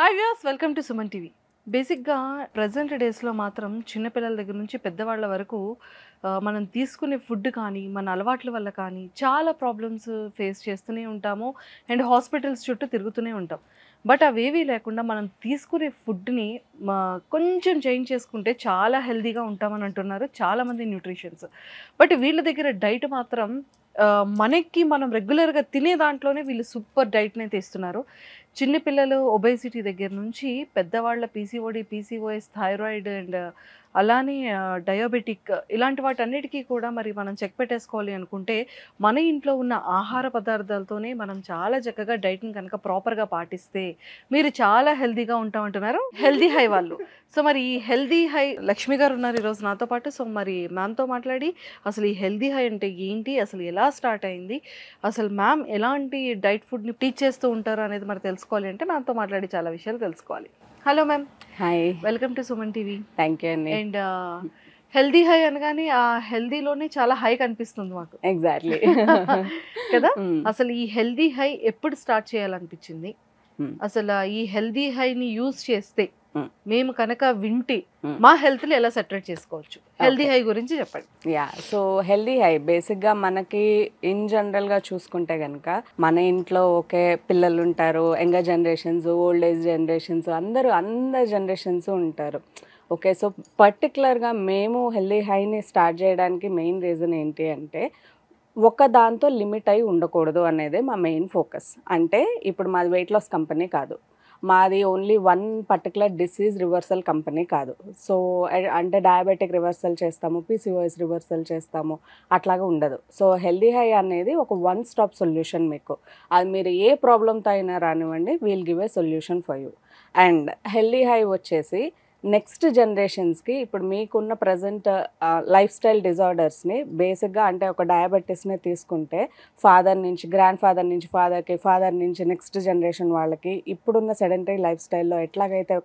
Hi viewers, welcome to Suman TV. బేసిక్గా present డేస్లో మాత్రం చిన్నపిల్లల దగ్గర నుంచి పెద్దవాళ్ళ వరకు మనం తీసుకునే ఫుడ్ కానీ మన అలవాట్ల వల్ల కానీ చాలా ప్రాబ్లమ్స్ ఫేస్ చేస్తూనే ఉంటాము అండ్ హాస్పిటల్స్ చుట్టూ తిరుగుతూనే ఉంటాం. బట్ అవేవీ లేకుండా మనం తీసుకునే ఫుడ్ని కొంచెం చేంజ్ చేసుకుంటే చాలా హెల్తీగా ఉంటామని అంటున్నారు చాలామంది న్యూట్రిషన్స్. బట్ వీళ్ళ దగ్గర డైట్ మాత్రం మనకి మనం రెగ్యులర్గా తినే దాంట్లోనే వీళ్ళు సూపర్ డైట్ని అయితే ఇస్తున్నారు. చిన్న పిల్లలు ఒబేసిటీ దగ్గర నుంచి పెద్దవాళ్ళ పీసీఓడి, పీసీఓఎస్, థైరాయిడ్ అండ్ అలానే డయాబెటిక్ ఇలాంటి వాటన్నిటికీ కూడా మరి మనం చెక్ పెట్టేసుకోవాలి అనుకుంటే మన ఇంట్లో ఉన్న ఆహార పదార్థాలతోనే మనం చాలా చక్కగా డైట్ని కనుక ప్రాపర్గా పాటిస్తే మీరు చాలా హెల్తీగా ఉంటామంటున్నారు హెల్దీ హై వాళ్ళు. సో మరి ఈ హెల్దీ హై లక్ష్మి గారు ఉన్నారు ఈరోజు నాతో పాటు. సో మరి మ్యామ్తో మాట్లాడి అసలు ఈ హెల్దీ హై అంటే ఏంటి, అసలు ఎలా స్టార్ట్ అయింది, అసలు మ్యామ్ ఎలాంటి డైట్ ఫుడ్ని టీచ్ చేస్తూ ఉంటారు అనేది మరి తెలుసుకోవాలి అంటే మ్యామ్తో మాట్లాడి చాలా విషయాలు తెలుసుకోవాలి. Hello ma'am, hi, welcome to Suman TV. Thank you అండి. అండ్ హెల్దీ హై అనగానే ఆ హెల్దీలోనే చాలా హై కనిపిస్తుంది మాకు. ఎగ్జాక్ట్లీ కదా, అసలు ఈ హెల్దీ హై ఎప్పుడు స్టార్ట్ చేయాలనిపించింది, అసలు ఈ హెల్దీ హైని యూజ్ చేస్తే మేము కనుక వింటే మా హెల్త్ని ఎలా సెటరేట్ చేసుకోవచ్చు, హెల్దీ హై గురించి చెప్పండి. సో హెల్దీ హై బేసిక్గా మనకి ఇన్ జనరల్గా చూసుకుంటే కనుక మన ఇంట్లో ఒకే పిల్లలు ఉంటారు, younger generations, old age generations, అందరూ జనరేషన్స్ ఉంటారు. ఓకే, సో పర్టికులర్గా మేము హెల్దీ హైని స్టార్ట్ చేయడానికి మెయిన్ రీజన్ ఏంటి అంటే ఒక దాంతో లిమిట్ అయి ఉండకూడదు అనేదే మా మెయిన్ ఫోకస్. అంటే ఇప్పుడు మాది వెయిట్ లాస్ కంపెనీ కాదు, మాది only one particular disease reversal company కాదు. సో అంటే డయాబెటిక్ రివర్సల్ చేస్తాము, పీసీఓఎస్ రివర్సల్ చేస్తాము, అట్లాగా ఉండదు. సో హెల్దీ హై అనేది ఒక వన్ స్టాప్ సొల్యూషన్. మీకు అది మీరు ఏ ప్రాబ్లంతో అయినా రానివ్వండి, we'll give a solution for you. And healthy high వచ్చేసి నెక్స్ట్ జనరేషన్స్కి ఇప్పుడు మీకున్న ప్రజెంట్ లైఫ్ స్టైల్ డిజార్డర్స్ని బేసిక్గా అంటే ఒక డయాబెటీస్ని తీసుకుంటే ఫాదర్ నుంచి గ్రాండ్ ఫాదర్ నుంచి ఫాదర్కి, ఫాదర్ నుంచి నెక్స్ట్ జనరేషన్ వాళ్ళకి ఇప్పుడున్న సెడెంటరీ లైఫ్ స్టైల్లో ఎట్లాగైతే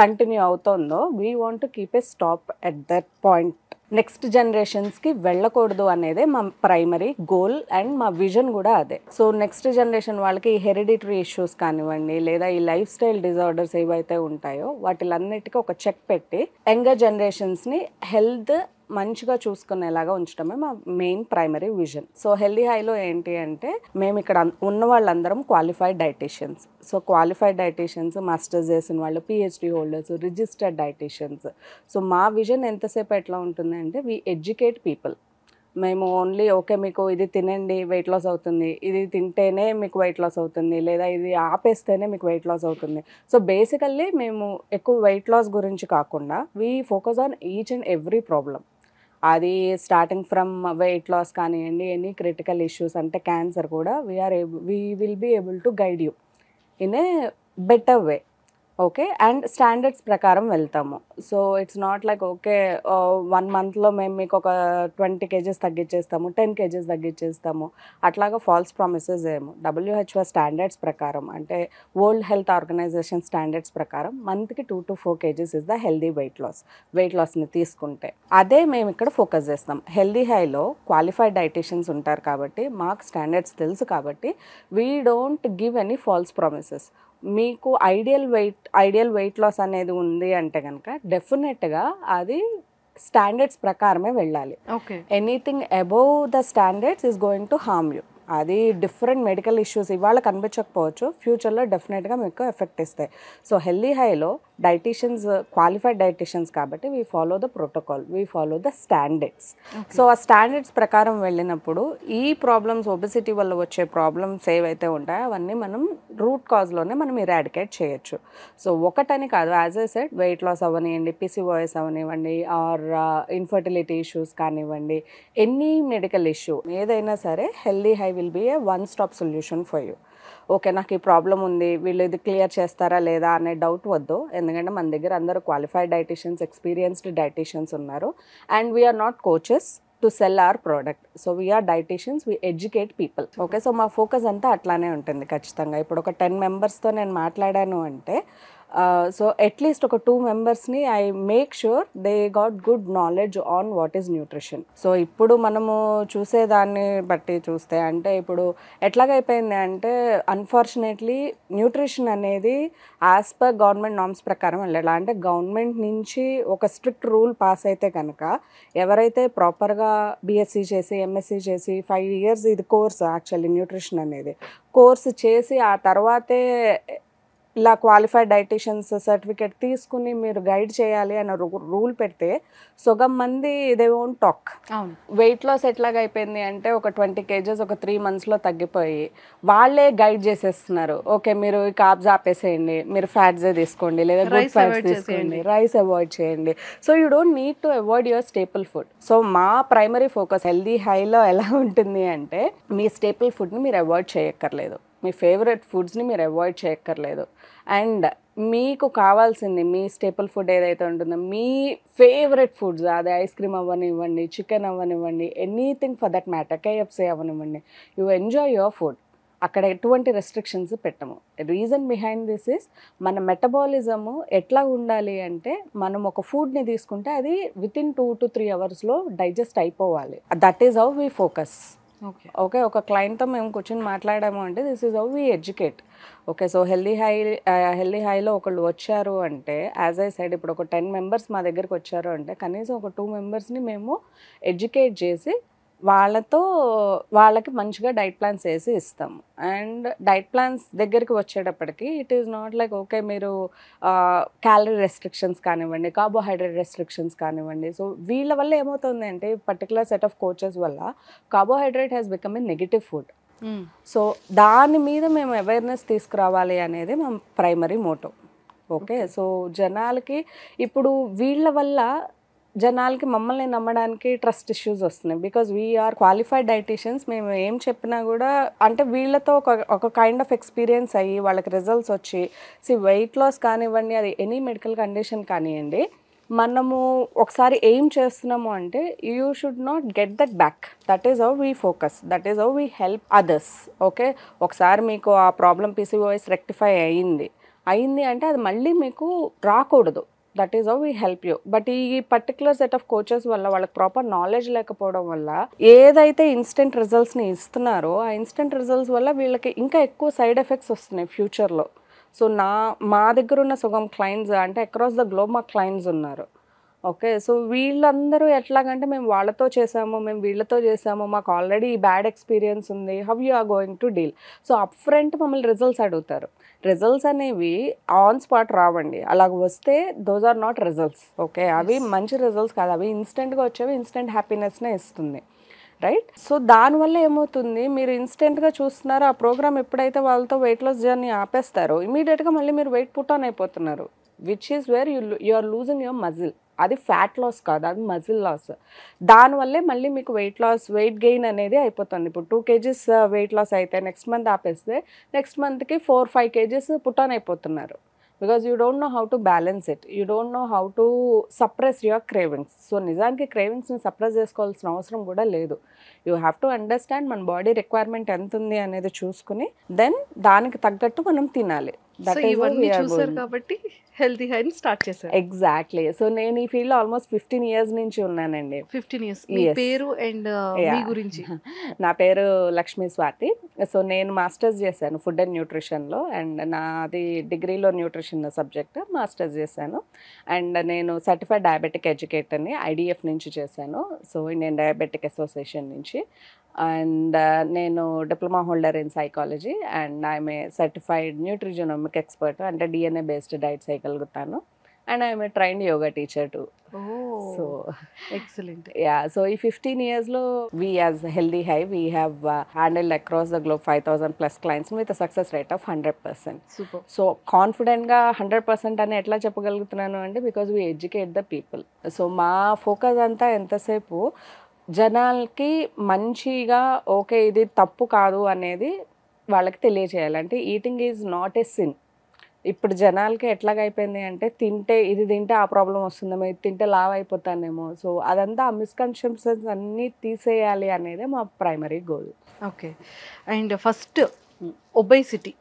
కంటిన్యూ అవుతుందో we want to keep a stop at that point. Next జనరేషన్స్కి వెళ్ళకూడదు అనేదే మా ప్రైమరీ గోల్ అండ్ మా విజన్ కూడా అదే. సో నెక్స్ట్ జనరేషన్ వాళ్ళకి ఈ హెరిడిటరీ ఇష్యూస్ కానివ్వండి లేదా ఈ లైఫ్ స్టైల్ డిజార్డర్స్ ఏవైతే ఉంటాయో వాటిలన్నిటికీ ఒక చెక్ పెట్టి యంగర్ జనరేషన్స్ని హెల్త్ మంచిగా చూసుకునేలాగా ఉంచడమే మా main primary vision. So healthy హైలో ఏంటి అంటే మేము ఇక్కడ ఉన్న వాళ్ళందరం qualified dietitians. So qualified dietitians, masters చేసిన వాళ్ళు, PhD holders, registered dietitians. So మా విజన్ ఎంతసేపు ఎట్లా ఉంటుంది అంటే వీ ఎడ్యుకేట్ పీపుల్. మేము ఓన్లీ ఓకే మీకు ఇది తినండి వెయిట్ లాస్ అవుతుంది, ఇది తింటేనే మీకు వెయిట్ లాస్ అవుతుంది, లేదా ఇది ఆపేస్తేనే మీకు వెయిట్ లాస్ అవుతుంది. సో బేసికల్లీ మేము ఎక్కువ వెయిట్ లాస్ గురించి కాకుండా we focus on each and every problem. అది స్టార్టింగ్ ఫ్రమ్ వెయిట్ లాస్ కానివ్వండి, ఎనీ క్రిటికల్ ఇష్యూస్ అంటే క్యాన్సర్ కూడా we will be able to guide you in a better way. Okay, and standards ప్రకారం వెళ్తాము. So it's not like okay 1 monthలో మేము మీకు ఒక 20 kgs తగ్గించేస్తాము, 10 kgs తగ్గించేస్తాము, అట్లాగా ఫాల్స్ ప్రామిసెస్ ఏమో. WHO స్టాండర్డ్స్ ప్రకారం అంటే వరల్డ్ హెల్త్ ఆర్గనైజేషన్ స్టాండర్డ్స్ ప్రకారం మంత్కి 2 to 4 kgs is the healthy weight లాస్ని తీసుకుంటే అదే మేము ఇక్కడ ఫోకస్ చేస్తాం. హెల్దీ హైలో క్వాలిఫైడ్ డైటీషియన్స్ ఉంటారు కాబట్టి మాకు స్టాండర్డ్స్ తెలుసు కాబట్టి we don't give any falls promises. మీకు ఐడియల్ వెయిట్ లాస్ అనేది ఉంది అంటే కనుక డెఫినెట్గా అది స్టాండర్డ్స్ ప్రకారమే వెళ్ళాలి. Anything above the standards is going to harm you. అది డిఫరెంట్ మెడికల్ ఇష్యూస్ ఇవాళ కనిపించకపోవచ్చు, ఫ్యూచర్లో డెఫినెట్గా మీకు ఎఫెక్ట్ ఇస్తాయి. సో హెల్దీ హైలో డైటీషియన్స్ క్వాలిఫైడ్ డైటీషియన్స్ కాబట్టి we follow the protocol, we follow the standards. So ఆ స్టాండర్డ్స్ ప్రకారం వెళ్ళినప్పుడు ఈ ప్రాబ్లమ్స్, ఒబెసిటీ వల్ల వచ్చే ప్రాబ్లమ్స్ ఏవైతే ఉంటాయో అవన్నీ మనం రూట్ కాజ్లోనే మనం ఇరాడికేట్ చేయొచ్చు. సో ఒకటని కాదు, as I said weight loss అవనివ్వండి, పీసీఓఎస్ అవనివ్వండి, ఆర్ ఇన్ఫర్టిలిటీ ఇష్యూస్ కానివ్వండి, ఎనీ మెడికల్ ఇష్యూ ఏదైనా సరే Healthy Hai will be a one stop solution for you. Okay, నాకు ఈ ప్రాబ్లం ఉంది, వీళ్ళు ఇది క్లియర్ చేస్తారా లేదా అనే డౌట్ వద్దు. ఎందుకంటే మన దగ్గర అందరూ క్వాలిఫైడ్ డైటీషియన్స్, ఎక్స్పీరియన్స్డ్ డైటీషియన్స్ ఉన్నారు. And we're not coaches to sell our product. So we're dieticians, we educate people. Okay, so మా ఫోకస్ అంతా అట్లానే ఉంటుంది ఖచ్చితంగా. ఇప్పుడు ఒక 10 members నేను మాట్లాడాను అంటే సో అట్లీస్ట్ ఒక 2 మెంబర్స్ని I make sure they got good knowledge on what is nutrition. So ఇప్పుడు మనము చూసేదాన్ని బట్టి చూస్తే అంటే ఇప్పుడు ఎట్లాగైపోయింది అంటే అన్ఫార్చునేట్లీ న్యూట్రిషన్ అనేది యాజ్ పర్ గవర్నమెంట్ నామ్స్ ప్రకారం వెళ్ళాలి. అంటే గవర్నమెంట్ నుంచి ఒక స్ట్రిక్ట్ రూల్ పాస్ అయితే కనుక ఎవరైతే ప్రాపర్గా బీఎస్సీ చేసి ఎంఎస్సీ చేసి 5 years ఇది కోర్స్ యాక్చువల్లీ న్యూట్రిషన్ అనేది కోర్సు చేసి ఆ తర్వాతే ఇలా క్వాలిఫైడ్ డైటీషియన్స్ సర్టిఫికేట్ తీసుకుని మీరు గైడ్ చేయాలి అన్న రూల్ పెడితే సగం మంది దే వోంట్ టాక్. అవును. వెయిట్ లాస్ ఎట్లాగా అయిపోయింది అంటే ఒక 20 kgs ఒక 3 monthsలో తగ్గిపోయి వాళ్ళే గైడ్ చేసేస్తున్నారు. ఓకే మీరు కార్బ్స్ ఆపేసేయండి, మీరు ఫ్యాట్సే తీసుకోండి, లేదా గుడ్ ఫ్యాట్స్ తీసుకోండి, రైస్ అవాయిడ్ చేయండి. So you don't need to avoid your staple food. So మా ప్రైమరీ ఫోకస్ హెల్దీ హైలో ఎలా ఉంటుంది అంటే మీ స్టేపుల్ ఫుడ్ని మీరు అవాయిడ్ చేయక్కర్లేదు, మీ ఫేవరెట్ ఫుడ్స్ని మీరు అవాయిడ్ చేయక్కర్లేదు. అండ్ మీకు కావాల్సింది మీ స్టేపుల్ ఫుడ్ ఏదైతే ఉంటుందో మీ ఫేవరెట్ ఫుడ్స్, అది ఐస్ క్రీమ్ అవ్వనివ్వండి, చికెన్ అవ్వనివ్వండి, anything for that matter, KFC అవ్వనివ్వండి, యూ ఎంజాయ్ యువర్ ఫుడ్. అక్కడ ఎటువంటి రెస్ట్రిక్షన్స్ పెట్టము. రీజన్ బిహైండ్ దిస్ ఇస్ మన మెటబాలిజము ఎట్లా ఉండాలి అంటే మనం ఒక ఫుడ్ని తీసుకుంటే అది వితిన్ 2 to 3 hours డైజెస్ట్ అయిపోవాలి. That is how we focus. Okay ఒక క్లయింట్తో మేము కూర్చొని మాట్లాడాము అంటే this is how we educate. Okay so healthy హైలో ఒకళ్ళు వచ్చారు అంటే యాజ్ ఐ సైడ్ ఇప్పుడు ఒక 10 members మా దగ్గరికి వచ్చారు అంటే కనీసం ఒక 2 membersని మేము ఎడ్యుకేట్ చేసి వాళ్ళకి మంచిగా డైట్ ప్లాన్స్ వేసి ఇస్తాము. అండ్ డైట్ ప్లాన్స్ దగ్గరికి వచ్చేటప్పటికి it is not like okay మీరు క్యాలరీ రెస్ట్రిక్షన్స్ కానివ్వండి, కార్బోహైడ్రేట్ రెస్ట్రిక్షన్స్ కానివ్వండి. సో వీళ్ళ వల్ల ఏమవుతుంది అంటే పర్టికులర్ సెట్ ఆఫ్ కోచెస్ వల్ల carbohydrate has become a negative food. So దాని మీద మేము అవేర్నెస్ తీసుకురావాలి అనేది మా ప్రైమరీ మోటో. ఓకే సో జనాలకి ఇప్పుడు వీళ్ళ వల్ల జనాలకి మమ్మల్ని నమ్మడానికి ట్రస్ట్ ఇష్యూస్ వస్తున్నాయి. Because we're qualified dieticians. మేము ఏం చెప్పినా కూడా అంటే వీళ్ళతో ఒక కైండ్ ఆఫ్ ఎక్స్పీరియన్స్ అయ్యి వాళ్ళకి రిజల్ట్స్ వచ్చి వెయిట్ లాస్ కానివ్వండి, అది ఎనీ మెడికల్ కండిషన్ కానివ్వండి, మనము ఒకసారి ఏం చేస్తున్నాము అంటే you should not get that back. That is how we focus, that is how we help others. Okay ఒకసారి మీకు ఆ ప్రాబ్లం పీసీఓఎస్ రెక్టిఫై అయ్యింది అంటే అది మళ్ళీ మీకు రాకూడదు. That is how we help you. But ఈ పర్టికులర్ సెట్ ఆఫ్ కోచెస్ వల్ల వాళ్ళకి ప్రాపర్ నాలెడ్జ్ లేకపోవడం వల్ల ఏదైతే ఇన్స్టెంట్ రిజల్ట్స్ని ఇస్తున్నారో ఆ ఇన్స్టెంట్ రిజల్ట్స్ వల్ల వీళ్ళకి ఇంకా ఎక్కువ సైడ్ ఎఫెక్ట్స్ వస్తున్నాయి ఫ్యూచర్లో. సో మా దగ్గర ఉన్న సగం క్లయింట్స్ అంటే అక్రాస్ ద గ్లోబ్ మా క్లయింట్స్ ఉన్నారు. ఓకే సో వీళ్ళందరూ ఎట్లాగంటే మేము వాళ్ళతో చేసాము, మేము వీళ్ళతో చేసాము, మాకు ఆల్రెడీ బ్యాడ్ ఎక్స్పీరియన్స్ ఉంది, how you are going to deal. So up front మమ్మల్ని రిజల్ట్స్ అడుగుతారు. రిజల్ట్స్ అనేవి ఆన్ స్పాట్ రావండి, అలాగ వస్తే those are not results. Okay అవి మంచి రిజల్ట్స్ కాదు, అవి ఇన్స్టెంట్గా వచ్చేవి ఇన్స్టెంట్ హ్యాపీనెస్నే ఇస్తుంది. రైట్ సో దానివల్ల ఏమవుతుంది మీరు ఇన్స్టెంట్గా చూస్తున్నారు, ఆ ప్రోగ్రామ్ ఎప్పుడైతే వాళ్ళతో వెయిట్ లాస్ జర్నీ ఆపేస్తారో ఇమీడియట్గా మళ్ళీ మీరు వెయిట్ పుట్ ఆన్ అయిపోతున్నారు, which is where you are losing your muscle. అది ఫ్యాట్ లాస్ కాదు, అది మజిల్ లాస్. దానివల్లే మళ్ళీ మీకు వెయిట్ గెయిన్ అనేది అయిపోతుంది. ఇప్పుడు 2 kgs వెయిట్ లాస్ అయితే నెక్స్ట్ మంత్ ఆపేస్తే నెక్స్ట్ మంత్కి 4-5 kgs పుట్ ఆన్ అయిపోతున్నారు. Because you don't know how to balance it, you don't know how to suppress your cravings. So నిజానికి క్రేవింగ్స్ని సప్రెస్ చేసుకోవాల్సిన అవసరం కూడా లేదు. యూ హ్యావ్ టు అండర్స్టాండ్ మన బాడీ రిక్వైర్మెంట్ ఎంత ఉంది అనేది చూసుకుని దెన్ దానికి తగ్గట్టు మనం తినాలి. చూసారు కాబట్టి హెల్తీ హైని స్టార్ట్ చేశారు. ఎగ్జాక్ట్లీ. సో నేను ఈ ఫీల్డ్లో ఆల్మోస్ట్ 15 years నుంచి ఉన్నానండి. 15 years. మీ పేరు అండ్ మీ గురించి? నా పేరు లక్ష్మీ స్వాతి. సో నేను మాస్టర్స్ చేశాను ఫుడ్ అండ్ న్యూట్రిషన్లో, అండ్ నాది డిగ్రీలో న్యూట్రిషన్ సబ్జెక్ట్, మాస్టర్స్ చేశాను. అండ్ నేను సర్టిఫైడ్ డయాబెటిక్ ఎడ్యుకేటర్ని ఐడిఎఫ్ నుంచి చేశాను, సో ఇండియన్ డయాబెటిక్ అసోసియేషన్ నుంచి. అండ్ నేను diploma holder in psychology and I'm a certified nutrigenomic expert, అంటే డిఎన్ఏ బేస్డ్ డైట్ చేయగలుగుతాను. And I'm a trained yoga teacher too. So excellent. So ఈ 15 yearsలో we as Healthy High we have handled across the globe 5,000+ clients with a success rate of 100%. Super. So కాన్ఫిడెంట్గా 100% అని ఎట్లా చెప్పగలుగుతున్నాను అంటే because we educate the people. So మా focus అంతా ఎంతసేపు జనాలకి మంచిగా ఓకే ఇది తప్పు కాదు అనేది వాళ్ళకి తెలియచేయాలంటే eating is not a sin. ఇప్పుడు జనాలకి ఎట్లాగైపోయింది అంటే ఇది తింటే ఆ ప్రాబ్లం వస్తుందేమో, ఇది తింటే లావ్ అయిపోతానేమో. సో అదంతా ఆ మిస్కన్సెప్షన్స్ అన్నీ తీసేయాలి అనేది మా primary goal. Okay. And first obesity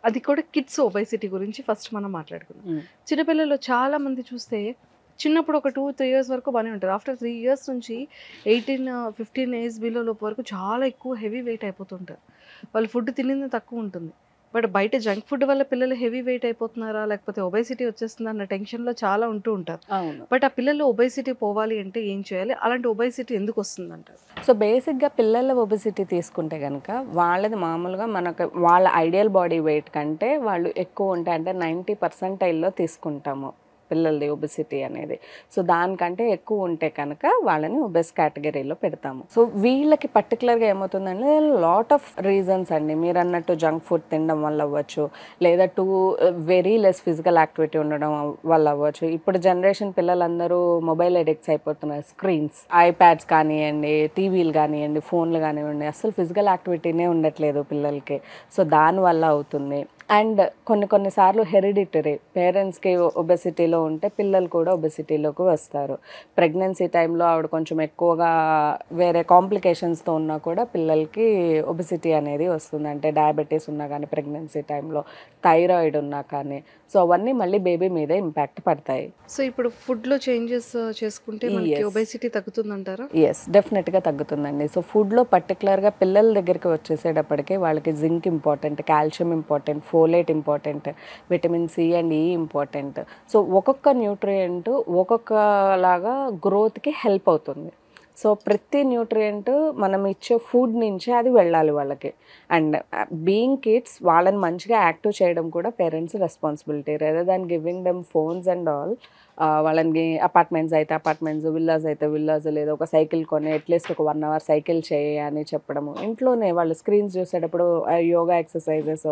అది కూడా కిడ్స్ ఒబేసిటీ గురించి ఫస్ట్ మనం మాట్లాడుకుందాం. చిన్నపిల్లలు చాలా మంది చూస్తే చిన్నప్పుడు ఒక 2-3 ఇయర్స్ వరకు బాగానే ఉంటారు. ఆఫ్టర్ 3 ఇయర్స్ నుంచి 18-15 ఏజ్ బిలోలోపు వరకు చాలా ఎక్కువ హెవీ వెయిట్ అయిపోతుంటారు. వాళ్ళు ఫుడ్ తినింది తక్కువ ఉంటుంది. బట్ బయట జంక్ ఫుడ్ వల్ల పిల్లలు హెవీ వెయిట్ అయిపోతున్నారా, లేకపోతే ఒబేసిటీ వచ్చేస్తుందా అన్న టెన్షన్‌లో చాలా ఉంటూ ఉంటారు. అవును. బట్ ఆ పిల్లల్లో ఒబేసిటీ పోవాలి అంటే ఏం చేయాలి? అలాంటి ఒబేసిటీ ఎందుకు వస్తుందంటారు? సో బేసిక్‌గా పిల్లల ఒబెసిటీ తీసుకుంటే గనక వాళ్ళది మామూలుగా మనకు వాళ్ళ ఐడియల్ బాడీ వెయిట్ కంటే వాళ్ళు ఎక్కువ ఉంటే అంటే 90% తీసుకుంటాము పిల్లలది ఒబెసిటీ అనేది. సో దానికంటే ఎక్కువ ఉంటే కనుక వాళ్ళని ఒబెస్ కేటగిరీలో పెడతాము. సో వీళ్ళకి పర్టికులర్‌గా ఏమవుతుందంటే లాట్ ఆఫ్ రీజన్స్ అండి. మీరన్నట్టు జంక్ ఫుడ్ తినడం వల్ల అవ్వచ్చు, లేదా వెరీ లెస్ ఫిజికల్ యాక్టివిటీ ఉండడం వల్ల అవ్వచ్చు. ఇప్పుడు జనరేషన్ పిల్లలందరూ మొబైల్ అడిక్ట్స్ అయిపోతున్నారు. స్క్రీన్స్, ఐప్యాడ్స్ కానియండి, టీవీలు కానియండి, ఫోన్లు కానివ్వండి, అస్సలు ఫిజికల్ యాక్టివిటీనే ఉండట్లేదు పిల్లలకి. సో దానివల్ల అవుతుంది. అండ్ కొన్ని సార్లు హెరిడిటరీ పేరెంట్స్‌కి ఒబెసిటీలో ఉంటే పిల్లలు కూడా ఒబెసిటీలోకి వస్తారు. ప్రెగ్నెన్సీ టైంలో ఆవిడ కొంచెం ఎక్కువగా వేరే కాంప్లికేషన్స్‌తో ఉన్నా కూడా పిల్లలకి ఒబెసిటీ అనేది వస్తుంది. అంటే డయాబెటీస్ ఉన్నా కానీ ప్రెగ్నెన్సీ టైంలో, థైరాయిడ్ ఉన్నా కానీ. సో అవన్నీ మళ్ళీ బేబీ మీదే ఇంపాక్ట్ పడతాయి. సో ఇప్పుడు ఫుడ్‌లో చేంజెస్ చేసుకుంటే మనకి Yes. ఒబేసిటీ తగ్గుతుందంటారా? యెస్. డెఫినెట్‌గా తగ్గుతుందండి. సో ఫుడ్‌లో పర్టిక్యులర్‌గా పిల్లల దగ్గరికి వచ్చేసేటప్పటికి వాళ్ళకి zinc important, calcium important, folate important, vitamin C and E important. So ఒక్కొక్క న్యూట్రియంట్ ఒక్కొక్కలాగా గ్రోత్‌కి హెల్ప్ అవుతుంది. సో ప్రతి న్యూట్రియంట్ మనం ఇచ్చే ఫుడ్ నుంచే అది వెళ్ళాలి వాళ్ళకి. అండ్ బీయింగ్ కిడ్స్ వాళ్ళని మంచిగా యాక్టివ్ చేయడం కూడా parents responsibility. Rather than giving them phones and all. వాళ్ళని అపార్ట్మెంట్స్ అయితే అపార్ట్మెంట్స్, విల్లాస్ అయితే విల్లాస్, లేదా ఒక సైకిల్ కొని అట్లీస్ట్ ఒక 1 అవర్ సైకిల్ చేయని చెప్పడము. ఇంట్లోనే వాళ్ళు స్క్రీన్స్ చూసేటప్పుడు yoga exercises,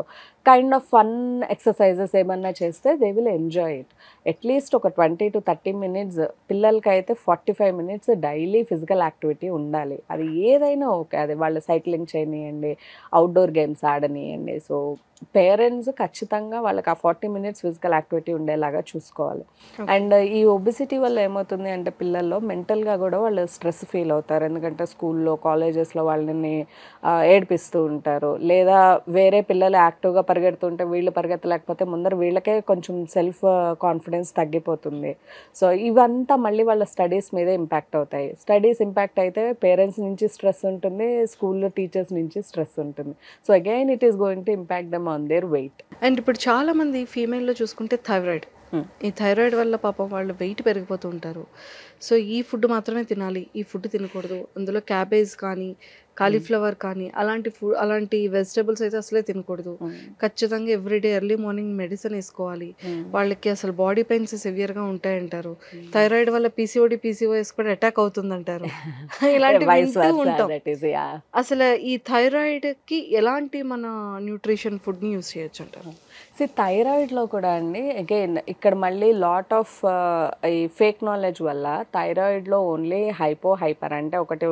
kind of fun exercises ఏమన్నా చేస్తే they will enjoy it. At least ఒక 20-30 మినిట్స్, పిల్లలకైతే 45 మినిట్స్ డైలీ ఫిజికల్ యాక్టివిటీ ఉండాలి. అది ఏదైనా ఓకే. అది వాళ్ళు సైక్లింగ్ చేయనియండి, అవుట్డోర్ గేమ్స్ ఆడనియండి. సో పేరెంట్స్ ఖచ్చితంగా వాళ్ళకి ఆ 40 మినిట్స్ ఫిజికల్ యాక్టివిటీ ఉండేలాగా చూసుకోవాలి. అండ్ ఈ ఒబెసిటీ వల్ల ఏమవుతుంది అంటే పిల్లల్లో మెంటల్‌గా కూడా వాళ్ళు స్ట్రెస్ ఫీల్ అవుతారు. ఎందుకంటే స్కూల్లో, కాలేజెస్‌లో వాళ్ళని ఏడిపిస్తూ ఉంటారు. లేదా వేరే పిల్లలు యాక్టివ్‌గా పరిగెడుతుంటే వీళ్ళు పరిగెత్తలేకపోతే ముందర వీళ్ళకే కొంచెం సెల్ఫ్ కాన్ఫిడెన్స్ తగ్గిపోతుంది. సో ఇవంతా మళ్ళీ వాళ్ళ స్టడీస్ మీదే ఇంపాక్ట్ అవుతాయి. స్టడీస్ ఇంపాక్ట్ అయితే పేరెంట్స్ నుంచి స్ట్రెస్ ఉంటుంది, స్కూల్‌లో టీచర్స్ నుంచి స్ట్రెస్ ఉంటుంది. So again it is going to impact them on their weight. And ఇప్పుడు చాలా మంది ఫీమేల్‌లో చూసుకుంటే థైరాయిడ్. ఈ థైరాయిడ్ వల్ల పాపం వాళ్ళు వెయిట్ పెరిగిపోతూ ఉంటారు. సో ఈ ఫుడ్ మాత్రమే తినాలి, ఈ ఫుడ్ తినకూడదు. అందులో క్యాబేజ్ కానీ, కాలీఫ్లవర్ కానీ అలాంటి వెజిటబుల్స్ అయితే అసలే తినకూడదు. ఖచ్చితంగా ఎవ్రీడే ఎర్లీ మార్నింగ్ మెడిసిన్ వేసుకోవాలి. వాళ్ళకి అసలు బాడీ పెయిన్స్ సివియర్‌గా ఉంటాయంటారు. థైరాయిడ్ వల్ల పీసీఓడి, పీసీఓఎస్ కూడా అటాక్ అవుతుందంటారు. ఇలాంటివి వింటూ ఉంటాం. అసలు ఈ థైరాయిడ్‌కి ఎలాంటి మన న్యూట్రిషన్ ఫుడ్‌ని యూజ్ చేయొచ్చు అంటారు? థైరాయిడ్‌లో కూడా అండి అగైన్ ఇక్కడ మళ్ళీ లాట్ ఆఫ్ ఈ ఫేక్ నాలెడ్జ్ వల్ల థైరాయిడ్‌లో ఓన్లీ హైపర్ అంటే ఒకటి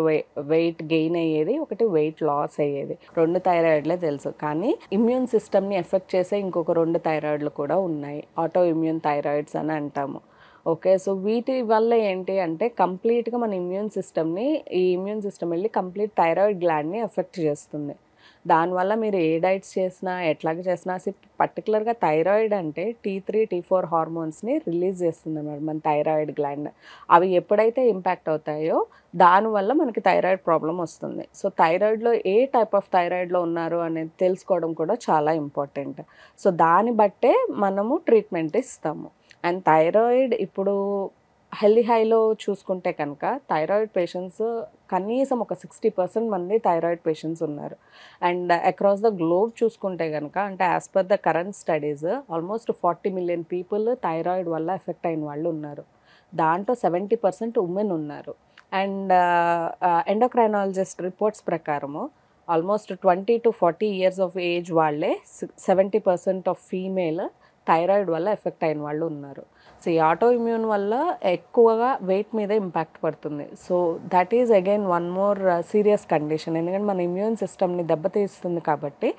వెయిట్ గెయిన్ అయ్యేది, ఒకటి వెయిట్ లాస్ అయ్యేది. 2 థైరాయిడ్లే తెలుసు. కానీ ఇమ్యూన్ సిస్టమ్‌ని ఎఫెక్ట్ చేసే ఇంకొక 2 థైరాయిడ్లు కూడా ఉన్నాయి. ఆటో ఇమ్యూన్ థైరాయిడ్స్ అని అంటాము. ఓకే. సో వీటి వల్ల ఏంటి అంటే కంప్లీట్‌గా మన ఈ ఇమ్యూన్ సిస్టమ్ వెళ్ళి కంప్లీట్ థైరాయిడ్ గ్లాండ్‌ని ఎఫెక్ట్ చేస్తుంది. దానివల్ల మీరు ఏ డైట్స్ చేసినా, ఎట్లాగ చేసినా పర్టికులర్‌గా థైరాయిడ్ అంటే T3, T4 హార్మోన్స్‌ని రిలీజ్ చేస్తుందన్నమాట మన థైరాయిడ్ గ్లాండ్. అవి ఎప్పుడైతే ఇంపాక్ట్ అవుతాయో దానివల్ల మనకి థైరాయిడ్ ప్రాబ్లమ్ వస్తుంది. సో థైరాయిడ్‌లో ఏ టైప్ ఆఫ్ థైరాయిడ్‌లో ఉన్నారు అనేది తెలుసుకోవడం కూడా చాలా ఇంపార్టెంట్. సో దాన్ని బట్టే మనము ట్రీట్మెంట్ ఇస్తాము. అండ్ థైరాయిడ్ ఇప్పుడు హైలో చూసుకుంటే కనుక థైరాయిడ్ పేషెంట్స్ కనీసం ఒక 60% మంది థైరాయిడ్ పేషెంట్స్ ఉన్నారు. అండ్ అక్రాస్ ద గ్లోబ్ చూసుకుంటే కనుక అంటే as per the current studies almost 40 million people thyroid వల్ల ఎఫెక్ట్ అయిన వాళ్ళు ఉన్నారు. దాంట్లో 70% ఉమెన్ ఉన్నారు. అండ్ ఎండోక్రైనాలజిస్ట్ రిపోర్ట్స్ ప్రకారము ఆల్మోస్ట్ 20-40 ఇయర్స్ ఆఫ్ ఏజ్ వాళ్ళే 70% ఆఫ్ ఫీమేల్ థైరాయిడ్ వల్ల ఎఫెక్ట్ అయిన వాళ్ళు ఉన్నారు. సో ఈ ఆటో ఇమ్యూన్ వల్ల ఎక్కువగా వెయిట్ మీద ఇంపాక్ట్ పడుతుంది. So that is again one more serious condition. ఎందుకంటే మన ఇమ్యూన్ సిస్టమ్ని దెబ్బతీస్తుంది కాబట్టి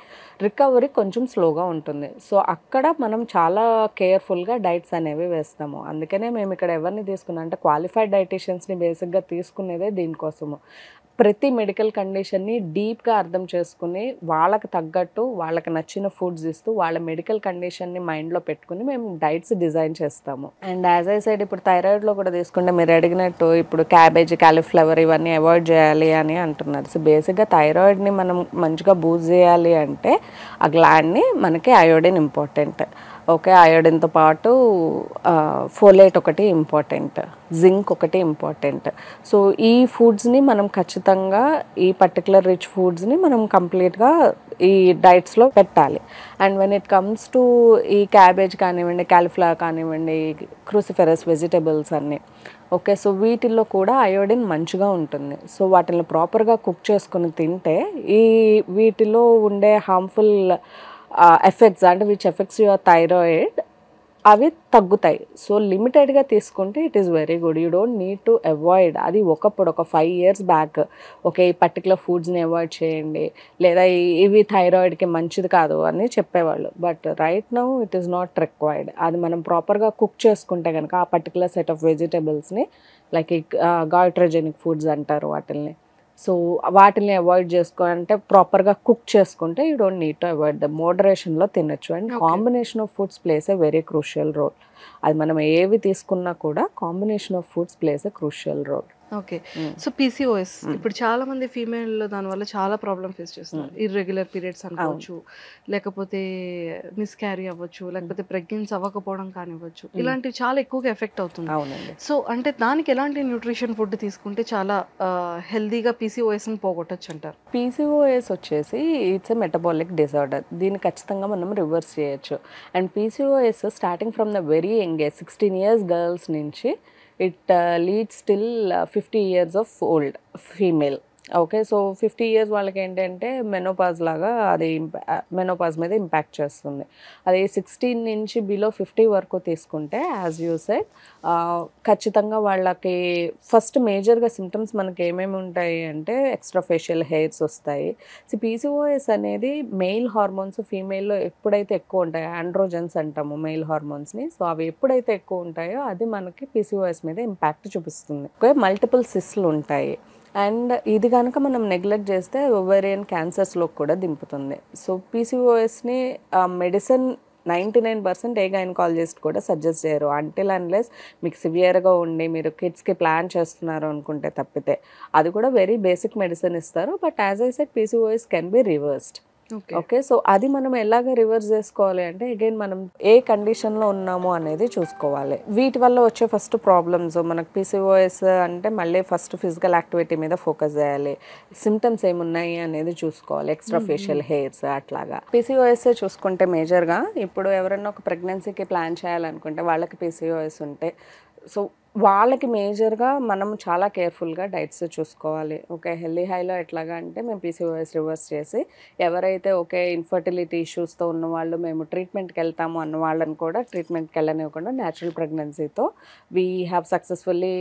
రికవరీ కొంచెం స్లోగా ఉంటుంది. సో అక్కడ మనం చాలా కేర్ఫుల్గా డైట్స్ అనేవి వేస్తాము. అందుకనే మేము ఇక్కడ ఎవరిని తీసుకున్నాం అంటే క్వాలిఫైడ్ డైటీషియన్స్ని బేసిక్గా తీసుకునేదే దీనికోసము. ప్రతి మెడికల్ కండిషన్ని డీప్గా అర్థం చేసుకుని వాళ్ళకి తగ్గట్టు వాళ్ళకి నచ్చిన ఫుడ్స్ ఇస్తూ వాళ్ళ మెడికల్ కండిషన్ని మైండ్లో పెట్టుకుని మేము డైట్స్ డిజైన్ చేస్తాము. అండ్ యాజ్ ఐ సైడ్ ఇప్పుడు థైరాయిడ్లో కూడా తీసుకుంటే మీరు అడిగినట్టు ఇప్పుడు క్యాబేజ్, కాలీఫ్లవర్ ఇవన్నీ అవాయిడ్ చేయాలి అని అంటున్నారు. సో బేసిక్గా థైరాయిడ్ని మనం మంచిగా బూస్ట్ చేయాలి అంటే ఆ గ్లాండ్ని మనకి అయోడిన్ ఇంపార్టెంట్. ఓకే, అయోడిన్తో పాటు ఫోలేట్ ఒకటి ఇంపార్టెంట్, జింక్ ఒకటి ఇంపార్టెంట్. సో ఈ ఫుడ్స్ని మనం ఖచ్చితంగా ఈ పర్టికులర్ రిచ్ ఫుడ్స్ని మనం కంప్లీట్గా ఈ డైట్స్లో పెట్టాలి. And when it comes to ఈ క్యాబేజ్ కానివ్వండి, కాలీఫ్లవర్ కానివ్వండి, క్రూసిఫెరస్ వెజిటబుల్స్ అన్నీ, ఓకే, సో వీటిల్లో కూడా అయోడిన్ మంచిగా ఉంటుంది. సో వాటిని ప్రాపర్గా కుక్ చేసుకొని తింటే ఈ వీటిలో ఉండే హార్మ్ఫుల్ ఎఫెక్ట్స్ అంటే విచ్ ఎఫెక్ట్స్ యువర్ థైరాయిడ్ అవి తగ్గుతాయి. సో లిమిటెడ్గా తీసుకుంటే it is very good. You don't need to avoid. అది ఒకప్పుడు ఒక 5 years బ్యాక్ ఓకే ఈ పర్టికులర్ ఫుడ్స్ని అవాయిడ్ చేయండి లేదా ఇవి థైరాయిడ్కి మంచిది కాదు అని చెప్పేవాళ్ళు. But right now it is not required. అది మనం ప్రాపర్గా కుక్ చేసుకుంటే కనుక ఆ పర్టికులర్ సెట్ ఆఫ్ వెజిటబుల్స్ని లైక్ గాయిట్రోజెనిక్ ఫుడ్స్ అంటారు వాటిల్ని. సో వాటిని అవాయిడ్ అంటే ప్రాపర్గా కుక్ చేసుకుంటే you don't need to avoid the మోడరేషన్లో తినచ్చు. And combination of foods plays a very crucial role. అది మనం ఏవి తీసుకున్నా కూడా combination of foods plays a crucial role. Okay, so PCOS ఇప్పుడు చాలా మంది ఫీమేల్ దానివల్ల చాలా ప్రాబ్లమ్ ఫేస్ చేస్తున్నారు. ఇర్రెగ్యులర్ పీరియడ్స్ అనుకోవచ్చు, లేకపోతే మిస్క్యారీ అవ్వచ్చు, లేకపోతే ప్రెగ్నెన్సీ అవ్వకపోవడం కానివ్వచ్చు, ఇలాంటివి చాలా ఎక్కువగా ఎఫెక్ట్ అవుతుంది. అవునండి. సో అంటే దానికి ఎలాంటి న్యూట్రిషన్ ఫుడ్ తీసుకుంటే చాలా హెల్దీగా పీసీఓఎస్ని పోగొట్టచ్చు అంటారు? పీసీఓఎస్ వచ్చేసి ఇట్స్ ఎ మెటబాలిక్ డిజార్డర్. దీన్ని ఖచ్చితంగా మనం రివర్స్ చేయొచ్చు. And PCOS starting from the very young age 16 years girls నుంచి it leads till 50 years of old female. Okay, so 50 years వాళ్ళకి ఏంటంటే మెనోపాజ్ లాగా అది మెనోపాజ్ మీద ఇంపాక్ట్ చేస్తుంది. అది 16 నుంచి బిలో 50 వరకు తీసుకుంటే యాజ్ యూ సెడ్ ఖచ్చితంగా వాళ్ళకి ఫస్ట్ మేజర్గా సిమ్టమ్స్ మనకి ఏమేమి ఉంటాయి అంటే ఎక్స్ట్రా ఫేషియల్ హెయిర్స్ వస్తాయి. సో పీసీఓఎస్ అనేది మెయిల్ హార్మోన్స్ ఫీమేల్లో ఎప్పుడైతే ఎక్కువ ఉంటాయో ఆండ్రోజన్స్ అంటాము మెయిల్ హార్మోన్స్ని. సో అవి ఎప్పుడైతే ఎక్కువ ఉంటాయో అది మనకి పీసీఓఎస్ మీద ఇంపాక్ట్ చూపిస్తుంది. ఓకే, మల్టిపుల్ సిస్లు ఉంటాయి. అండ్ ఇది కనుక మనం నెగ్లెక్ట్ చేస్తే ఓవేరియన్ క్యాన్సర్స్లో కూడా దింపుతుంది. సో పీసీఓఎస్ని మెడిసిన్ 99% ఏ గైనకాలజిస్ట్ కూడా సజెస్ట్ చేయరు అంటిల్ అన్లెస్ మీకు సివియర్గా ఉండి మీరు కిడ్స్కి ప్లాన్ చేస్తున్నారు అనుకుంటే తప్పితే. అది కూడా వెరీ బేసిక్ మెడిసిన్ ఇస్తారు. But as I said PCOS can be reversed. Okay, so అది మనం ఎలాగ రివర్స్ చేసుకోవాలి అంటే అగైన్ మనం ఏ కండిషన్లో ఉన్నామో అనేది చూసుకోవాలి. వీటి వల్ల వచ్చే ఫస్ట్ ప్రాబ్లమ్స్ మనకు పీసీఓఎస్ అంటే మళ్ళీ ఫస్ట్ ఫిజికల్ యాక్టివిటీ మీద ఫోకస్ చేయాలి. సిమ్టమ్స్ ఏమున్నాయి అనేది చూసుకోవాలి, ఎక్స్ట్రా ఫేషియల్ హెయిర్స్ అట్లాగా. పీసీఓఎస్ చూసుకుంటే మేజర్గా ఇప్పుడు ఎవరైనా ఒక ప్రెగ్నెన్సీకి ప్లాన్ చేయాలనుకుంటే వాళ్ళకి పీసీఓఎస్ ఉంటే సో వాళ్ళకి మేజర్గా మనం చాలా కేర్ఫుల్గా డైట్స్ చూసుకోవాలి. ఓకే, హెల్దీ హైలో ఎట్లాగా అంటే మేము పీసీఓఎస్ రివర్స్ చేసి ఎవరైతే ఓకే ఇన్ఫర్టిలిటీ ఇష్యూస్తో ఉన్న వాళ్ళు మేము ట్రీట్మెంట్కి వెళ్తాము అన్న వాళ్ళని కూడా ట్రీట్మెంట్కి వెళ్ళనివ్వకుండా న్యాచురల్ ప్రెగ్నెన్సీతో we have successfully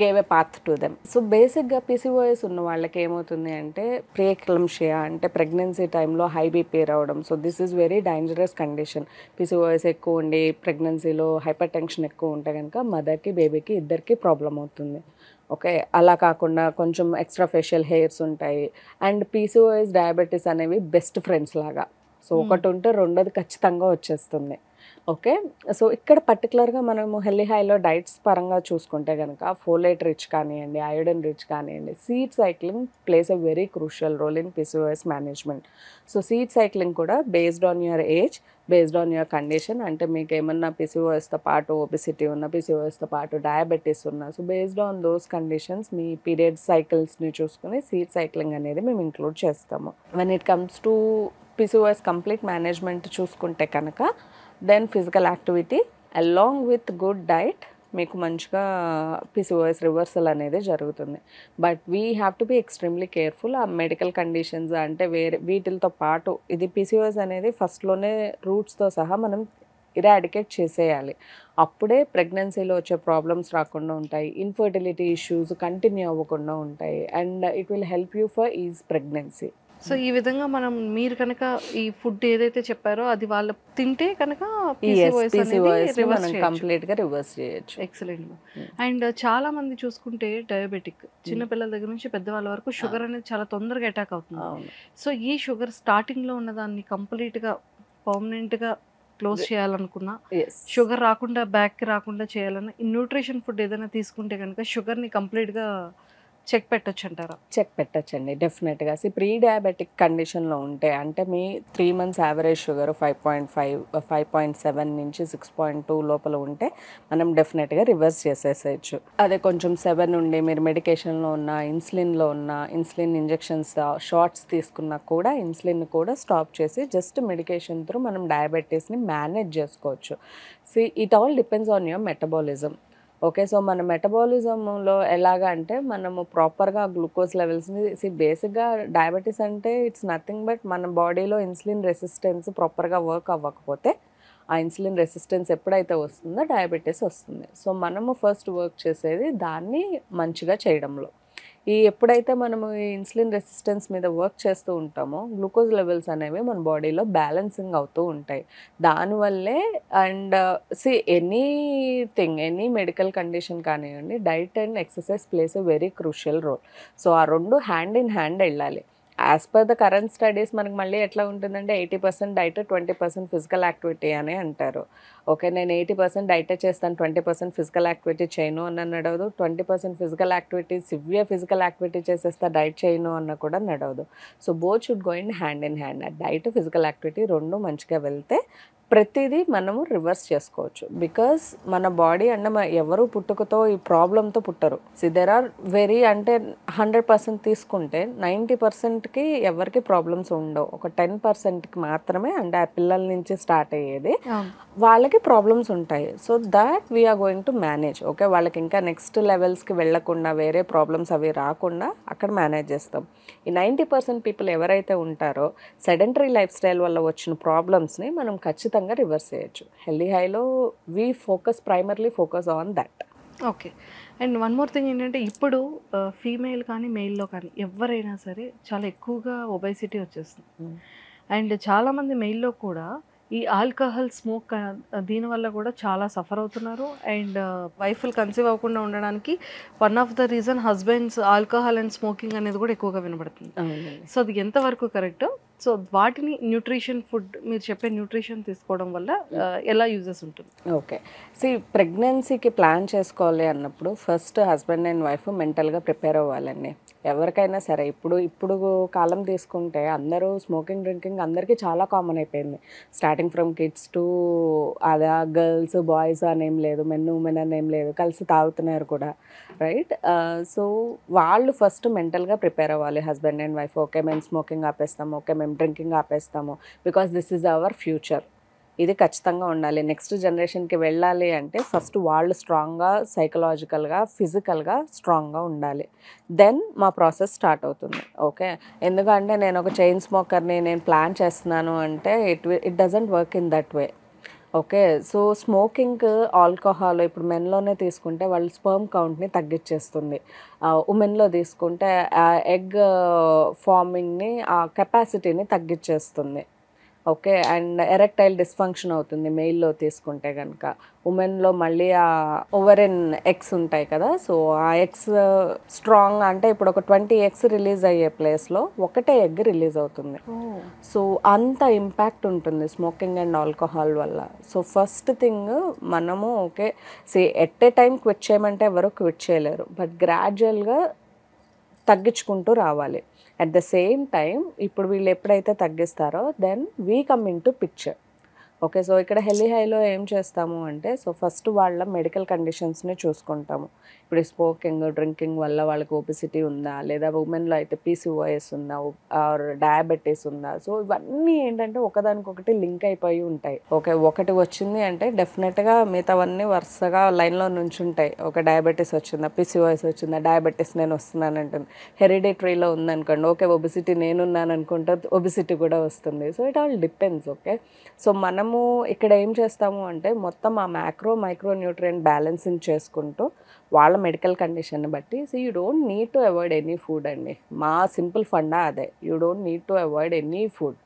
gave a path to them. So బేసిక్గా పీసీఓఎస్ ఉన్న వాళ్ళకి ఏమవుతుంది అంటే ప్రీఎక్లమ్షియా అంటే ప్రెగ్నెన్సీ టైంలో హై బీపీ రావడం. So this is very dangerous condition. PCOS ఎక్కువ ఉండి ప్రెగ్నెన్సీలో హైపర్ టెన్షన్ ఎక్కువ ఉంటే కనుక మదర్కి బేబీకి ఇద్దరికి ప్రాబ్లం అవుతుంది. ఓకే, అలా కాకుండా కొంచెం ఎక్స్ట్రా ఫేషియల్ హెయిర్స్ ఉంటాయి. అండ్ పీసీఓఎస్ డయాబెటీస్ అనేవి బెస్ట్ ఫ్రెండ్స్ లాగా. సో ఒకటి ఉంటే రెండోది ఖచ్చితంగా వచ్చేస్తుంది. ఓకే, సో ఇక్కడ పర్టికులర్గా మనము హెల్దీ హైలో డైట్స్ పరంగా చూసుకుంటే కనుక ఫోలేట్ రిచ్ కానివ్వండి, అయోడిన్ రిచ్ కానివ్వండి, seed cycling plays a very crucial role in PCOS management. So seed cycling కూడా based on your age, based on your condition, అంటే మీకు ఏమన్నా పీసీఓఎస్తో పాటు ఒబిసిటీ ఉన్న, పీసీఓఎస్తో పాటు డయాబెటీస్ ఉన్న, so based on those conditions మీ పీరియడ్ సైకిల్స్ని చూసుకుని సీడ్ సైక్లింగ్ అనేది మేము ఇంక్లూడ్ చేస్తాము. When it comes to PCOS complete management చూసుకుంటే కనుక then physical activity along with good diet మీకు మంచిగా పీసీఓఎస్ రివర్సల్ అనేది జరుగుతుంది. But we have to be extremely careful. ఆ మెడికల్ కండిషన్స్ అంటే వీటితో పాటు ఇది పీసీఓఎస్ అనేది ఫస్ట్లోనే రూట్స్తో సహా మనం ఇరాడికేట్ చేసేయాలి. అప్పుడే ప్రెగ్నెన్సీలో వచ్చే ప్రాబ్లమ్స్ రాకుండా ఉంటాయి, ఇన్ఫర్టిలిటీ ఇష్యూస్ కంటిన్యూ అవ్వకుండా ఉంటాయి, and it will help you for is pregnancy. So ఈ విధంగా మీరు కనుక ఈ ఫుడ్ ఏదైతే చెప్పారో అది వాళ్ళు తింటే కనుక PCOS అనేది రివర్స్ మనం చేయొచ్చు. కంప్లీట్గా రివర్స్ చేయొచ్చు. ఎక్సలెంట్. అండ్ చాలా మంది చూసుకుంటే డయాబెటిక్ చిన్నపిల్లల దగ్గర నుంచి పెద్దవాళ్ళ వరకు షుగర్ అనేది చాలా తొందరగా అటాక్ అవుతుంది. అవును. సో ఈ షుగర్ స్టార్టింగ్లో ఉన్నదాన్ని కంప్లీట్గా పర్మనెంట్గా క్లోజ్ చేయాలనుకున్నా, ఎస్. షుగర్ రాకుండా బ్యాక్కి రాకుండా చేయాలన్నా ఈ న్యూట్రిషన్ ఫుడ్ ఏదైనా తీసుకుంటే కనుక షుగర్ని కంప్లీట్గా చెక్ పెట్టొచ్చు అంటారా? చెక్ పెట్టచ్చండి డెఫినెట్గా. ప్రీ డయాబెటిక్ కండిషన్లో ఉంటే అంటే మీ 3 months యావరేజ్ షుగర్ 5.5 5.7 నుంచి 6.2 లోపల ఉంటే మనం డెఫినెట్గా రివర్స్ చేసేసేయచ్చు. అదే కొంచెం 7 ఉండి మీరు మెడికేషన్లో ఉన్న ఇన్సులిన్లో ఉన్న ఇన్సులిన్ ఇంజెక్షన్స్ షార్ట్స్ తీసుకున్నా కూడా ఇన్సులిన్ కూడా స్టాప్ చేసి జస్ట్ మెడికేషన్ త్రూ మనం డయాబెటీస్ని మేనేజ్ చేసుకోవచ్చు. It all depends on your metabolism. Okay. So మన మెటబాలిజంలో ఎలాగా అంటే మనము ప్రాపర్గా గ్లూకోజ్ లెవెల్స్ని బేసిక్గా డయాబెటీస్ అంటే ఇట్స్ నథింగ్ బట్ మన బాడీలో ఇన్సులిన్ రెసిస్టెన్స్ ప్రాపర్గా వర్క్ అవ్వకపోతే ఆ ఇన్సులిన్ రెసిస్టెన్స్ ఎప్పుడైతే వస్తుందో డయాబెటీస్ వస్తుంది. సో మనము ఫస్ట్ వర్క్ చేసేది దాన్ని మంచిగా చేయడంలో. ఎప్పుడైతే మనము ఈ ఇన్సులిన్ రెసిస్టెన్స్ మీద వర్క్ చేస్తూ ఉంటామో గ్లూకోజ్ లెవెల్స్ అనేవి మన బాడీలో బ్యాలెన్సింగ్ అవుతూ ఉంటాయి. దానివల్లే అండ్ ఎనీ మెడికల్ కండిషన్ కానివ్వండి diet and exercise plays a very crucial role. So ఆ రెండు హ్యాండ్ ఇన్ హ్యాండ్ వెళ్ళాలి. As per the current studies మనకు మళ్ళీ ఎట్లా ఉంటుందంటే 80% డైట్ 20% ఫిజికల్ యాక్టివిటీ అని అంటారు. ఓకే. నేను 80% డైటే చేస్తాను 20% ఫిజికల్ యాక్టివిటీ చేయను అన్న నడవదు. 20% physical activity severe physical activity చేసేస్తా డైట్ చేయను అన్న కూడా నడవదు. So both should go in hand in hand. Diet physical activity రెండు మంచిగా వెళ్తే ప్రతిదీ మనము రివర్స్ చేసుకోవచ్చు. బికాస్ మన బాడీ అంటే ఎవరు పుట్టుకతో ఈ ప్రాబ్లంతో పుట్టరు. దెర్ ఆర్ వెరీ అంటే 100% తీసుకుంటే 90%కి ఎవరికి ప్రాబ్లమ్స్ ఉండవు. ఒక 10%కి మాత్రమే అంటే ఆ పిల్లల నుంచి స్టార్ట్ అయ్యేది వాళ్ళకి ప్రాబ్లమ్స్ ఉంటాయి. So that we are going to manage. Okay. వాళ్ళకి ఇంకా నెక్స్ట్ లెవెల్స్కి వెళ్ళకుండా వేరే ప్రాబ్లమ్స్ అవి రాకుండా అక్కడ మేనేజ్ చేస్తాం. ఈ 90% పీపుల్ ఎవరైతే ఉంటారో సెడెంటరీ లైఫ్ స్టైల్ వల్ల వచ్చిన ప్రాబ్లమ్స్ని మనం ఖచ్చితంగా రివర్స్ చేయొచ్చు. హెల్దీ హైలో we primarily focus on that. Okay. And one more thing ఏంటంటే ఇప్పుడు ఫీమేల్ కానీ మెయిల్లో కానీ ఎవరైనా సరే చాలా ఎక్కువగా ఒబేసిటీ వచ్చేస్తుంది. అండ్ చాలామంది మెయిల్లో కూడా ఈ ఆల్కహాల్ స్మోక్ దీనివల్ల కూడా చాలా సఫర్ అవుతున్నారు. అండ్ వైఫ్లు కన్సీవ్ అవ్వకుండా ఉండడానికి one of the reason husbands alcohol and smoking అనేది కూడా ఎక్కువగా వినబడుతుంది. సో అది ఎంతవరకు కరెక్ట్? సో వాటిని న్యూట్రిషన్ ఫుడ్ మీరు చెప్పే న్యూట్రిషన్ తీసుకోవడం వల్ల ఎలా యూజెస్ ఉంటుంది? ఓకే. ప్రెగ్నెన్సీకి ప్లాన్ చేసుకోవాలి అన్నప్పుడు ఫస్ట్ హస్బెండ్ అండ్ వైఫ్ మెంటల్గా ప్రిపేర్ అవ్వాలండి. ఎవరికైనా సరే ఇప్పుడు కాలం తీసుకుంటే అందరూ స్మోకింగ్ డ్రింకింగ్ అందరికీ చాలా కామన్ అయిపోయింది. స్టార్టింగ్ ఫ్రమ్ కిడ్స్ టు అలా గర్ల్స్ బాయ్స్ అనేం లేదు, మెన్ ఉమెన్ అనేం లేదు, కలిసి తాగుతున్నారు కూడా, రైట్? సో వాళ్ళు ఫస్ట్ మెంటల్గా ప్రిపేర్ అవ్వాలి హస్బెండ్ అండ్ వైఫ్. ఓకే మేము స్మోకింగ్ ఆపేస్తాము, ఓకే మేము డ్రింకింగ్ ఆపేస్తాము, because this is our future. ఇది ఖచ్చితంగా ఉండాలి. నెక్స్ట్ జనరేషన్కి వెళ్ళాలి అంటే ఫస్ట్ వాళ్ళు స్ట్రాంగ్గా సైకలాజికల్గా ఫిజికల్గా స్ట్రాంగ్గా ఉండాలి. దెన్ మా ప్రాసెస్ స్టార్ట్ అవుతుంది. ఓకే. ఎందుకంటే నేను ఒక చైన్ స్మోకర్ని నేను ప్లాన్ చేస్తున్నాను అంటే it doesn't work in that way. Okay. So smoking alcohol ఇప్పుడు మెన్లోనే తీసుకుంటే వాళ్ళ స్పర్మ్ కౌంట్ని తగ్గించేస్తుంది. ఉమెన్లో తీసుకుంటే ఎగ్ ఫార్మింగ్ని ఆ కెపాసిటీని తగ్గించేస్తుంది. ఓకే. అండ్ ఎరెక్టైల్ డిస్ఫంక్షన్ అవుతుంది మెయిల్లో తీసుకుంటే కనుక. ఉమెన్లో మళ్ళీ ఆ ఓవరెన్ ఎగ్స్ ఉంటాయి కదా, సో ఆ ఎగ్స్ స్ట్రాంగ్ అంటే ఇప్పుడు ఒక 20 ఎగ్స్ రిలీజ్ అయ్యే ప్లేస్లో ఒకటే ఎగ్ రిలీజ్ అవుతుంది. సో అంత ఇంపాక్ట్ ఉంటుంది స్మోకింగ్ అండ్ ఆల్కహాల్ వల్ల. సో ఫస్ట్ థింగ్ మనము okay at a time quit చేయమంటే ఎవరు క్విట్ చేయలేరు, బట్ గ్రాడ్యువల్గా తగ్గించుకుంటూ రావాలి. అట్ ద సేమ్ టైం ఇప్పుడు వీళ్ళు ఎప్పుడైతే తగ్గిస్తారో then we come into picture. Okay. So ఇక్కడ హెల్దీ హైలో ఏం చేస్తాము అంటే సో ఫస్ట్ వాళ్ళ మెడికల్ కండిషన్స్ని చూసుకుంటాము. ఇప్పుడు స్మోకింగ్ డ్రింకింగ్ వల్ల వాళ్ళకి ఒబెసిటీ ఉందా, లేదా ఉమెన్లో అయితే PCOS ఉందా, ఆర్ డయాబెటీస్ ఉందా. సో ఇవన్నీ ఏంటంటే ఒకదానికొకటి లింక్ అయిపోయి ఉంటాయి. ఓకే. ఒకటి వచ్చింది అంటే డెఫినెట్గా మిగతావన్నీ వరుసగా లైన్లో నుంచి ఉంటాయి. ఒక డయాబెటీస్ వచ్చిందా, PCOS వచ్చిందా, డయాబెటీస్ నేను వస్తున్నాను అంటుంది. హెరిడిటరీలో ఉందనుకోండి, ఓకే ఒబెసిటీ నేనున్నాను అనుకుంటే ఒబెసిటీ కూడా వస్తుంది. So it all depends. Okay. So మనము మనము ఇక్కడ ఏం చేస్తాము అంటే మొత్తం ఆ మైక్రో న్యూట్రియంట్ బ్యాలెన్సింగ్ చేసుకుంటూ వాళ్ళ మెడికల్ కండిషన్ని బట్టి you don't need to avoid any food అండి. మా సింపుల్ ఫండా అదే, you don't need to avoid any food.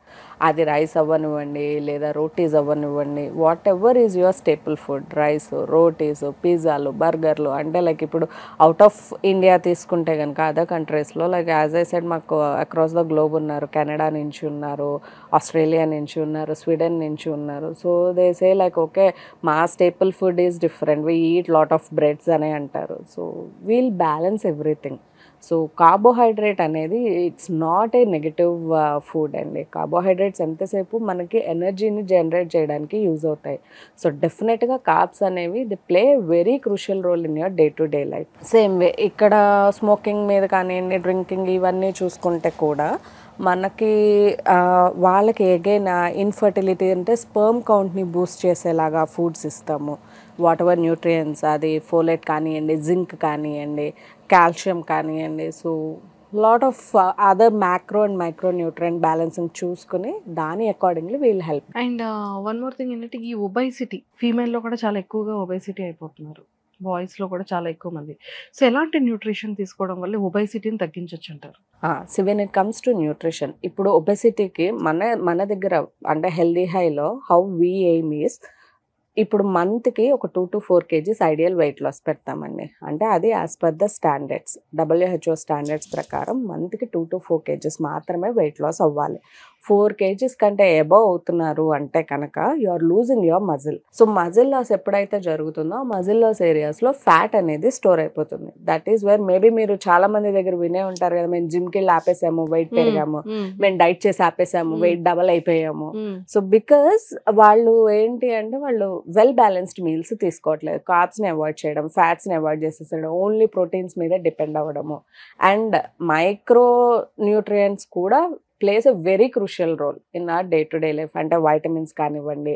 అది రైస్ అవ్వనివ్వండి లేదా రోటీస్ అవ్వనివ్వండి, what ever is your staple food, rice, rotis, పిజ్జాలు, బర్గర్లు. అంటే లైక్ ఇప్పుడు అవుట్ ఆఫ్ ఇండియా తీసుకుంటే కనుక అదర్ కంట్రీస్లో లైక్ యాజ్ ఐ సెడ్ మాకు అక్రాస్ ద గ్లోబ్ ఉన్నారు. కెనడా నుంచి ఉన్నారు, ఆస్ట్రేలియా నుంచి ఉన్నారు, స్వీడన్ నుంచి ఉన్నారు. So they say like okay మా staple food is different, we eat lot of breads అని అంటారు. So we'll balance everything. So carbohydrate అనేది it's not a negative food అండి. కార్బోహైడ్రేట్స్ ఎంతసేపు మనకి ఎనర్జీని జనరేట్ చేయడానికి యూజ్ అవుతాయి. సో డెఫినెట్గా కార్బ్స్ అనేవి the play very crucial role in your day to day life. Same way ఇక్కడ స్మోకింగ్ మీద కానివ్వండి, డ్రింకింగ్ ఇవన్నీ చూసుకుంటే కూడా మనకి వాళ్ళకి అగైన్ ఇన్ఫర్టిలిటీ అంటే స్పర్మ్ కౌంట్ని బూస్ట్ చేసేలాగా ఫుడ్స్ ఇస్తాము. వాట్ ఎవర్ న్యూట్రియంట్స్, అది ఫోలేట్ కానివ్వండి, జింక్ కానివ్వండి, కాల్షియం కానివ్వండి. So lot of other macro and micro nutrient balancing చూసుకుని దాని accordingly we'll help. And one more thing ఏంటంటే ఈ ఒబైసిటీ ఫీమేల్లో కూడా చాలా ఎక్కువగా ఒబైసిటీ అయిపోతున్నారు, బాయ్స్లో కూడా చాలా ఎక్కువ మంది. సో ఎలాంటి న్యూట్రిషన్ తీసుకోవడం వల్ల ఒబైసిటీని తగ్గించవచ్చు అంటారు? So when it comes to nutrition, ఇప్పుడు ఒబెసిటీకి మన దగ్గర అంటే హెల్దీ హైలో హౌ వీ ఎయిమ్ ఈస్, ఇప్పుడు మంత్కి ఒక 2 to 4 kgs ideal weight loss పెడతామండి. అంటే అది as per the standards, WHO standards ప్రకారం మంత్కి 2 to 4 kgs మాత్రమే వెయిట్ లాస్ అవ్వాలి. 4 kgs కంటే అబవ్ అవుతున్నారు అంటే కనుక you are losing your muscle. So muscle loss ఎప్పుడైతే జరుగుతుందో మజిల్ లాస్ ఏరియాస్లో ఫ్యాట్ అనేది స్టోర్ అయిపోతుంది. దట్ ఈస్ వేర్ మేబీ మీరు చాలా మంది దగ్గర వినే ఉంటారు కదా, మేము జిమ్కి వెళ్ళి ఆపేసాము, వెయిట్ పెరిగాము, మేము డైట్ చేసి ఆపేసాము, వెయిట్ డబల్ అయిపోయాము. సో బికాస్ వాళ్ళు ఏంటి అంటే వాళ్ళు వెల్ బ్యాలెన్స్డ్ మీల్స్ తీసుకోవట్లేదు, కార్బ్స్ని అవాయిడ్ చేయడం, ఫ్యాట్స్ని అవాయిడ్ చేసేసడం, ఓన్లీ ప్రోటీన్స్ మీద డిపెండ్ అవ్వడము. అండ్ మైక్రో న్యూట్రియంట్స్ కూడా plays a very crucial role in our day to day life. అంటే వైటమిన్స్ కానివ్వండి,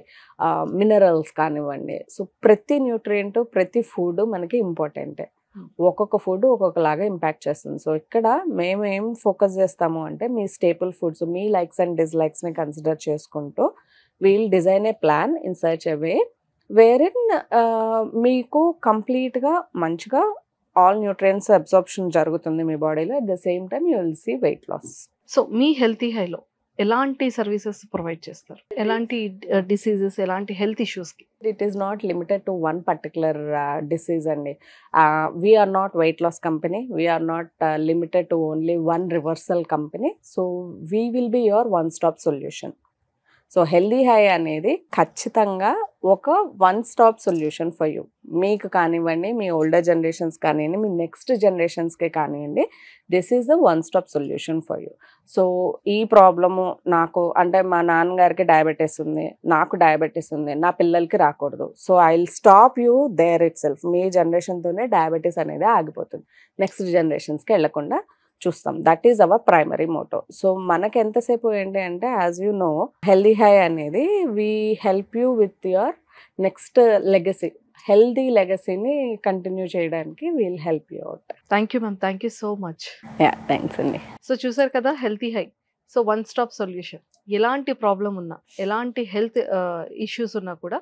మినరల్స్ కానివ్వండి. సో ప్రతి న్యూట్రియంట్, ప్రతి ఫుడ్ మనకి ఇంపార్టెంటే. ఒక్కొక్క ఫుడ్ ఒక్కొక్కలాగా ఇంపాక్ట్ చేస్తుంది. సో ఇక్కడ మేము ఏం ఫోకస్ చేస్తాము అంటే మీ స్టేపుల్ ఫుడ్స్, మీ లైక్స్ అండ్ డిస్లైక్స్ని కన్సిడర్ చేసుకుంటూ we'll design a plan in సర్చ్ ఎ వే వేర్ ఇన్ మీకు కంప్లీట్గా మంచిగా ఆల్ న్యూట్రియంట్స్ అబ్జార్ప్షన్ జరుగుతుంది మీ బాడీలో. At the same time you will see weight loss. So మీ హెల్తీ హైలో ఎలాంటి సర్వీసెస్ ప్రొవైడ్ చేస్తారు? ఎలాంటి డిసీజెస్, ఎలాంటి హెల్త్ ఇష్యూస్కి? It is not limited to one particular disease అండి. We are not weight loss company, we are not limited to only one reversal company. So we will be your one stop solution. So Healthy high అనేది ఖచ్చితంగా ఒక one stop solution for you. మీకు కానివ్వండి, మీ older generations కానివ్వండి, మీ next జనరేషన్స్కి కానివ్వండి, this is the one stop solution for you. So ఈ problem నాకు అంటే మా నాన్నగారికి డయాబెటీస్ ఉంది, నాకు డయాబెటీస్ ఉంది, నా పిల్లలకి రాకూడదు. So I will stop you there itself. మీ జనరేషన్తోనే డయాబెటీస్ అనేది ఆగిపోతుంది, నెక్స్ట్ జనరేషన్స్కి వెళ్లకుండా చూస్తాం. That is our primary motto. So మనకి ఎంతసేపు ఏంటి అంటే as you know healthy high అనేది we help you with your next legacy, healthy లెగసీని కంటిన్యూ చేయడానికి we'll help you out. Thank you ma'am, thank you so much. Thanks అండి. So చూసారు కదా healthy high. So one stop solution. ఎలాంటి problem ఉన్నా, ఎలాంటి health issues ఉన్నా కూడా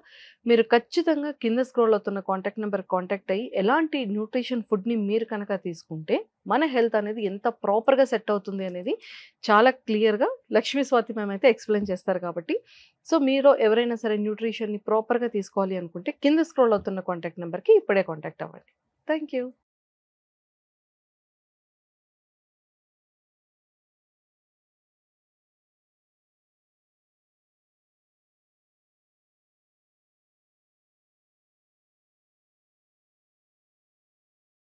మీరు ఖచ్చితంగా కింద స్క్రోల్ అవుతున్న కాంటాక్ట్ నెంబర్ కాంటాక్ట్ అయ్యి ఎలాంటి న్యూట్రిషన్ ఫుడ్ని మీరు కనుక తీసుకుంటే మన హెల్త్ అనేది ఎంత ప్రాపర్గా సెట్ అవుతుంది అనేది చాలా క్లియర్గా లక్ష్మీ స్వాతి మ్యామ్ అయితే ఎక్స్ప్లెయిన్ చేస్తారు. కాబట్టి సో మీరు ఎవరైనా సరే న్యూట్రిషన్ని ప్రాపర్గా తీసుకోవాలి అనుకుంటే కింద స్క్రోల్ అవుతున్న కాంటాక్ట్ నెంబర్కి ఇప్పుడే కాంటాక్ట్ అవ్వండి. Thank you.